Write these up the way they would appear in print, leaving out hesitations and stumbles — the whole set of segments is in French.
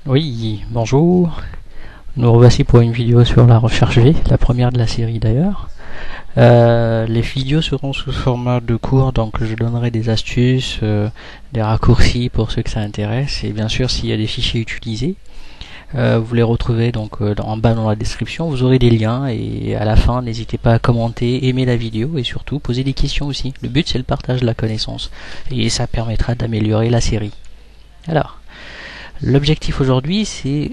Oui, bonjour. Nous revoici pour une vidéo sur la recherche V, la première de la série d'ailleurs. Les vidéos seront sous format de cours, donc je donnerai des astuces, des raccourcis pour ceux que ça intéresse, et bien sûr s'il y a des fichiers utilisés, vous les retrouvez donc en bas dans la description. Vous aurez des liens et à la fin n'hésitez pas à commenter, aimer la vidéo et surtout poser des questions aussi. Le but c'est le partage de la connaissance et ça permettra d'améliorer la série. Alors, l'objectif aujourd'hui, c'est,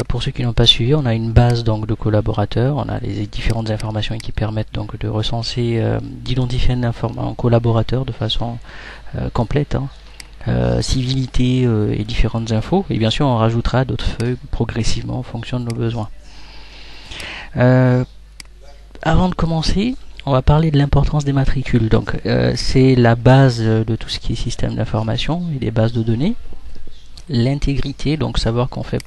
pour ceux qui n'ont pas suivi, on a une base donc de collaborateurs, on a les différentes informations qui permettent donc de recenser, d'identifier un collaborateur de façon complète, civilité et différentes infos, et bien sûr on rajoutera d'autres feuilles progressivement en fonction de nos besoins. Avant de commencer, on va parler de l'importance des matricules. Donc c'est la base de tout ce qui est système d'information et des bases de données. L'intégrité, donc savoir qu'on fait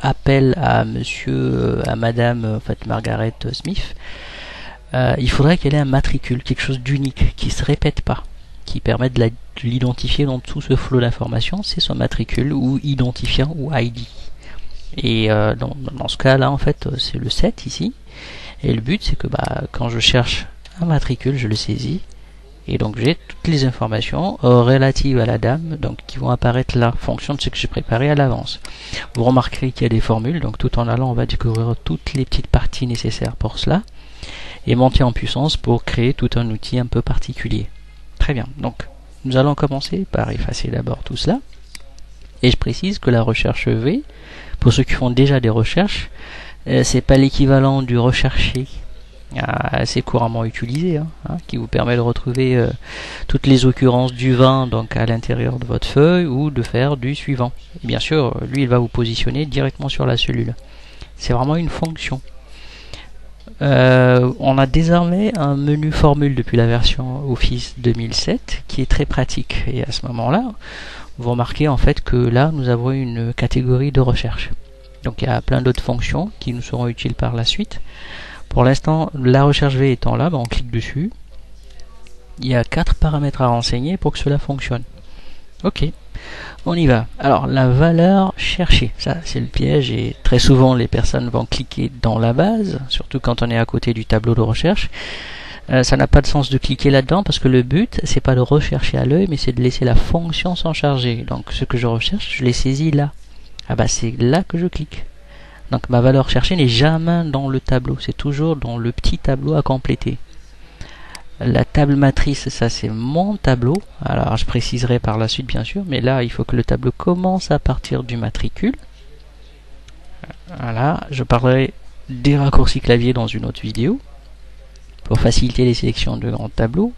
appel à monsieur, à madame, en fait Margaret Smith, il faudrait qu'elle ait un matricule, quelque chose d'unique, qui se répète pas, qui permet de l'identifier dans tout ce flot d'informations. C'est son matricule ou identifiant ou ID. Et dans ce cas là en fait c'est le 7 ici, et le but c'est que quand je cherche un matricule je le saisis. Et donc j'ai toutes les informations relatives à la dame, donc qui vont apparaître là, en fonction de ce que j'ai préparé à l'avance. Vous remarquerez qu'il y a des formules, donc tout en allant on va découvrir toutes les petites parties nécessaires pour cela, et monter en puissance pour créer tout un outil un peu particulier. Très bien, donc nous allons commencer par effacer d'abord tout cela, et je précise que la recherche V, pour ceux qui font déjà des recherches, c'est pas l'équivalent du recherché, assez couramment utilisé, qui vous permet de retrouver toutes les occurrences du 20 donc à l'intérieur de votre feuille, ou de faire du suivant. Et bien sûr, lui il va vous positionner directement sur la cellule. C'est vraiment une fonction. On a désormais un menu formule depuis la version Office 2007 qui est très pratique. Et à ce moment-là, vous remarquez en fait que là nous avons une catégorie de recherche. Donc il y a plein d'autres fonctions qui nous seront utiles par la suite. Pour l'instant, la recherche V étant là, on clique dessus. Il y a 4 paramètres à renseigner pour que cela fonctionne. Ok, on y va. Alors, la valeur cherchée, ça c'est le piège, et très souvent les personnes vont cliquer dans la base, surtout quand on est à côté du tableau de recherche. Ça n'a pas de sens de cliquer là-dedans parce que le but, c'est pas de rechercher à l'œil, mais c'est de laisser la fonction s'en charger. Donc, ce que je recherche, je l'ai saisi là. C'est là que je clique. Donc ma valeur cherchée n'est jamais dans le tableau, c'est toujours dans le petit tableau à compléter. La table matrice, ça c'est mon tableau. Alors je préciserai par la suite bien sûr, mais là il faut que le tableau commence à partir du matricule. Voilà, je parlerai des raccourcis clavier dans une autre vidéo pour faciliter les sélections de grands tableaux.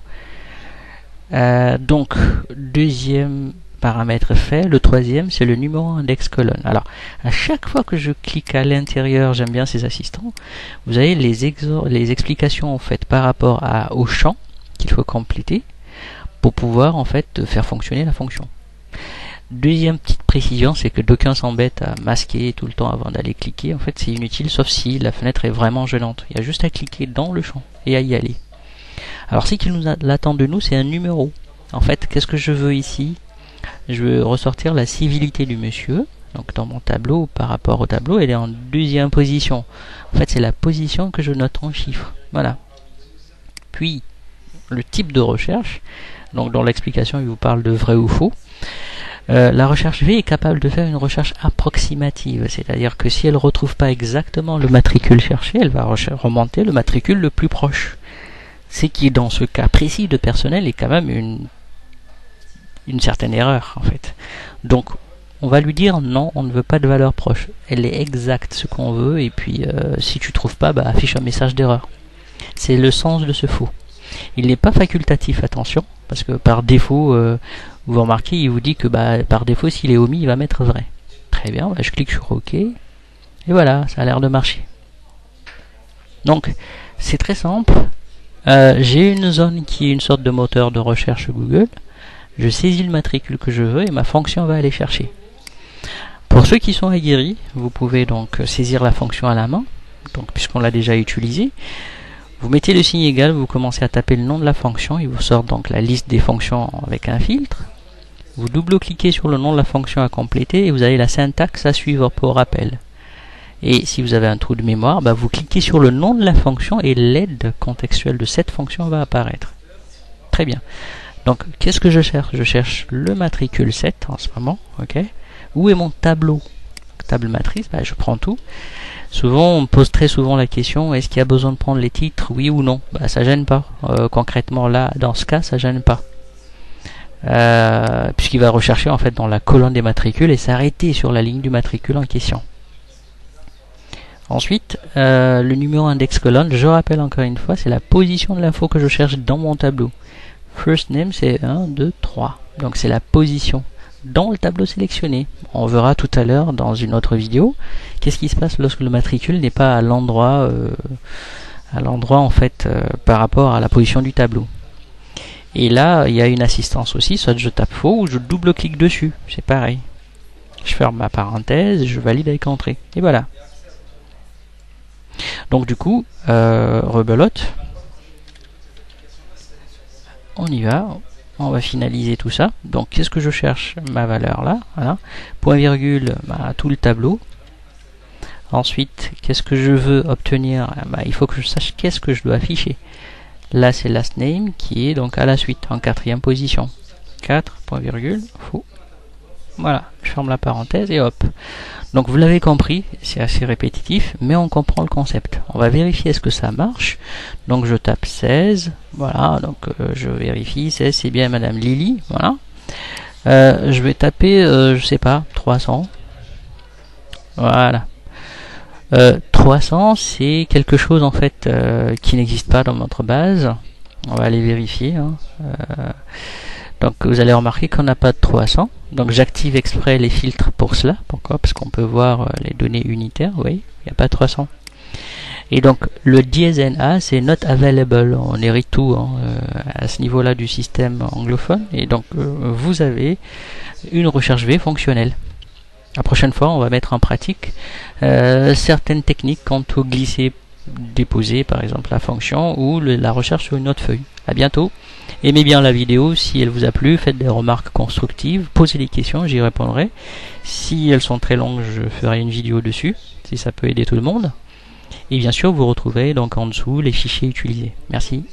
Donc deuxième paramètre fait, le troisième c'est le numéro index colonne. Alors à chaque fois que je clique à l'intérieur, j'aime bien ces assistants, vous avez les explications en fait par rapport au champ qu'il faut compléter pour pouvoir en fait faire fonctionner la fonction. Deuxième petite précision, c'est que d'aucuns s'embêtent à masquer tout le temps avant d'aller cliquer. En fait c'est inutile sauf si la fenêtre est vraiment gênante. Il y a juste à cliquer dans le champ et à y aller. Alors ce qui nous attend de nous, c'est un numéro. En fait, qu'est-ce que je veux ici? Je veux ressortir la civilité du monsieur. Donc dans mon tableau, par rapport au tableau, elle est en deuxième position. En fait, c'est la position que je note en chiffres. Voilà. Puis, le type de recherche. Donc dans l'explication, il vous parle de vrai ou faux. La recherche V est capable de faire une recherche approximative. C'est-à-dire que si elle ne retrouve pas exactement le matricule cherché, elle va remonter le matricule le plus proche. C'est qui, dans ce cas précis de personnel, est quand même une certaine erreur en fait. Donc on va lui dire non, on ne veut pas de valeur proche. Elle est exacte ce qu'on veut, et puis si tu trouves pas, affiche un message d'erreur. C'est le sens de ce faux. Il n'est pas facultatif, attention, parce que par défaut, vous remarquez, il vous dit que par défaut, s'il est omis, il va mettre vrai. Très bien, je clique sur OK, et voilà, ça a l'air de marcher. Donc c'est très simple. J'ai une zone qui est une sorte de moteur de recherche Google. Je saisis le matricule que je veux et ma fonction va aller chercher. Pour ceux qui sont aguerris, vous pouvez donc saisir la fonction à la main, donc puisqu'on l'a déjà utilisée. Vous mettez le signe égal, vous commencez à taper le nom de la fonction, il vous sort donc la liste des fonctions avec un filtre. Vous double-cliquez sur le nom de la fonction à compléter et vous avez la syntaxe à suivre pour rappel. Et si vous avez un trou de mémoire, vous cliquez sur le nom de la fonction et l'aide contextuelle de cette fonction va apparaître. Très bien. Donc, qu'est-ce que je cherche? Je cherche le matricule 7 en ce moment. Ok. Où est mon tableau? Table matrice, je prends tout. Souvent, on me pose très souvent la question, est-ce qu'il y a besoin de prendre les titres, oui ou non? Ça gêne pas. Concrètement, là, dans ce cas, ça gêne pas. Puisqu'il va rechercher en fait dans la colonne des matricules et s'arrêter sur la ligne du matricule en question. Ensuite, le numéro index colonne, je rappelle encore une fois, c'est la position de l'info que je cherche dans mon tableau. First name, c'est 1, 2, 3. Donc c'est la position dans le tableau sélectionné. On verra tout à l'heure dans une autre vidéo qu'est-ce qui se passe lorsque le matricule n'est pas à l'endroit en fait par rapport à la position du tableau. Et là, il y a une assistance aussi, soit je tape faux ou je double-clique dessus. C'est pareil. Je ferme ma parenthèse, je valide avec entrée. Et voilà. Donc du coup, rebelote. On y va. On va finaliser tout ça. Donc qu'est-ce que je cherche? Ma valeur là. Voilà. Point virgule, tout le tableau. Ensuite, qu'est-ce que je veux obtenir? Il faut que je sache qu'est-ce que je dois afficher. Là, c'est last name qui est donc à la suite, en 4e position. 4, point virgule, faux. Voilà, je ferme la parenthèse et hop. Donc vous l'avez compris, c'est assez répétitif, mais on comprend le concept. On va vérifier est-ce que ça marche. Donc je tape 16, voilà, donc je vérifie, 16 c'est bien Madame Lily, voilà. Je vais taper, je sais pas, 300. Voilà. 300 c'est quelque chose en fait qui n'existe pas dans notre base. On va aller vérifier. Donc vous allez remarquer qu'on n'a pas de 300. Donc j'active exprès les filtres pour cela. Pourquoi? Parce qu'on peut voir les données unitaires. Oui, il n'y a pas de 300. Et donc le dièse NA c'est not available. On hérite tout à ce niveau-là du système anglophone. Et donc vous avez une recherche V fonctionnelle. La prochaine fois, on va mettre en pratique certaines techniques quant au glisser, déposer, par exemple la fonction ou la recherche sur une autre feuille. À bientôt. Aimez bien la vidéo. Si elle vous a plu, faites des remarques constructives, posez des questions, j'y répondrai. Si elles sont très longues, je ferai une vidéo dessus, si ça peut aider tout le monde. Et bien sûr, vous retrouverez donc en dessous les fichiers utilisés. Merci.